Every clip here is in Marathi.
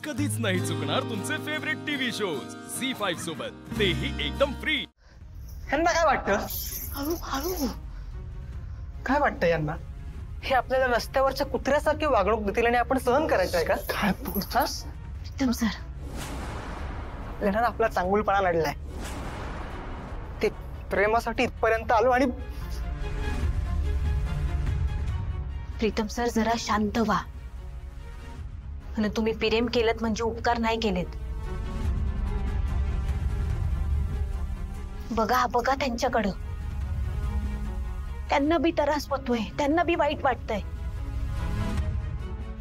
कधीच नाही चुकणार तुमचे फेवरेट टीव्ही शोज झी5 सोबत, तेही एकदम फ्री। यांना काय वाटतं? हळू हळू काय वाटतं यांना? हे आपल्याला रस्त्यावरच्या कुत्र्यासारखी वागणूक देतील आणि आपण सहन करायचं आहे का? काय बोलतास? प्रीतम सर, यांना आपला चांगुलपणा नडलाय। ते प्रेमासाठी इथपर्यंत आलो आणि प्रीतम सर जरा शांत व्हा। आणि तुम्ही प्रेम केलत म्हणजे उपकार नाही केलेत। बघा बघा त्यांच्याकडं, त्यांना बी त्रास होतोय, त्यांना बी वाईट वाटतंय,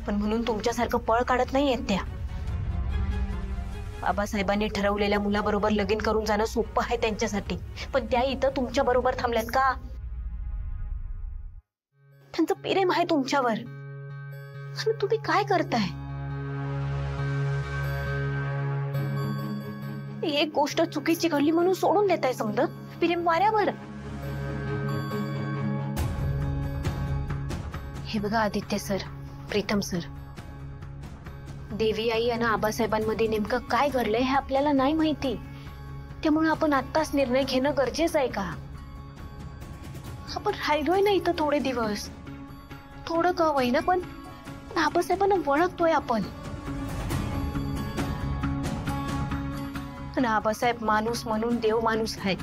पण म्हणून तुमच्यासारखं पळ काढत नाहीयेत त्या। बाबासाहेबांनी ठरवलेल्या मुलाबरोबर लगीन करून जाणं सोपं आहे त्यांच्यासाठी, पण त्या इथं तुमच्या बरोबर थांबल्यात का? त्यांचं प्रेम आहे तुमच्यावर आणि तुम्ही काय करताय? एक गोष्ट चुकीची घडली म्हणून सोडून देताय समजा प्रेम वाऱ्यावर। हे बघा आदित्य सर, प्रीतम सर, देवी आई आणि आबासाहेबांमध्ये नेमकं काय घडलंय हे आपल्याला नाही माहिती, त्यामुळे आपण आत्ताच निर्णय घेणं गरजेचं आहे का? आपण राहिलोय ना इथं थोडे दिवस, थोडं का होईना पण आबासाहेबांना ओळखतोय आपण। आबासाहेब माणूस म्हणून देव माणूस आहे।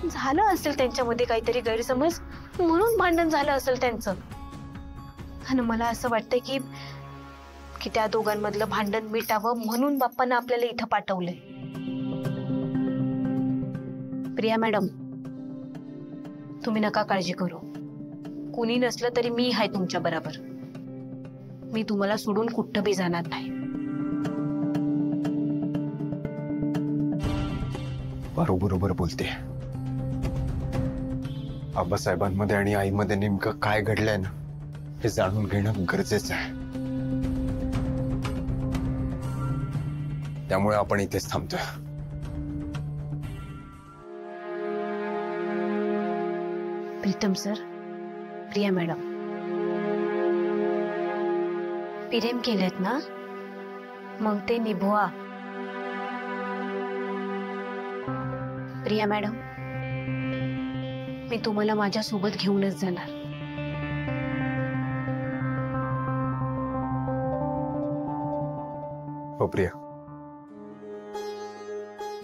झालं असेल त्यांच्यामध्ये काहीतरी गैरसमज, म्हणून भांडण झालं असेल त्यांचं। आणि मला असं वाटतंय की त्या दोघांमधलं भांडण मिटावं म्हणून बाप्पांना आपल्याला इथं पाठवलंय। प्रिया मॅडम, तुम्ही नका काळजी करू, कुणी नसलं तरी मी आहे तुमच्या बरोबर। मी तुम्हाला सोडून कुठं बी जाणार नाही। बरोबर बोलते। आबासाहेबांमध्ये आणि आईमध्ये नेमकं काय घडलंय ना, हे जाणून घेणं गरजेचं आहे। त्यामुळे आपण इथेच थांबतोय। प्रीतम सर, प्रिया मॅडम, प्रेम केलेत ना, मग ते निभवा। प्रिया मॅडम, मी तुम्हाला माझ्या सोबत घेऊनच जाणार। हो प्रिया,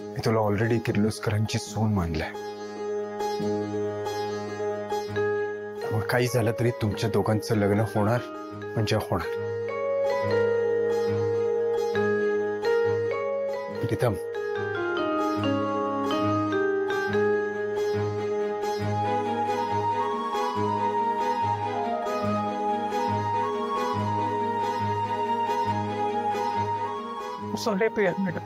मी तुला ऑलरेडी किर्लोस्करांची सून मानलाय। मग काही झालं तरी तुमच्या दोघांचं लग्न होणार म्हणजे होणार। प्रीतम, सॉरी प्रिया मॅडम,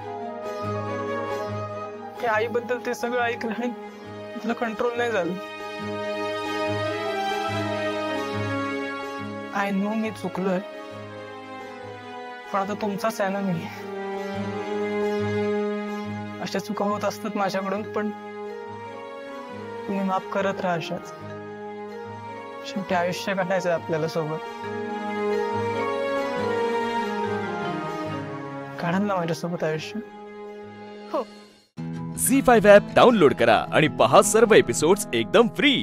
त्या आईबद्दल ते सगळं ऐकलं आणि मला कंट्रोल नाही झालं। आय नो मी चुकलोय, पण आता तुमचाच आहे ना मी। अशा चुका होत असतात माझ्याकडून, पण तुम्ही माफ करत राहा अशाच। शेवटी आयुष्य काढायचं आपल्याला सोबत। काढा ना माझ्यासोबत आयुष्य। झी5 ॲप डाउनलोड करा आणि पहा सर्व एपिसोड्स एकदम फ्री।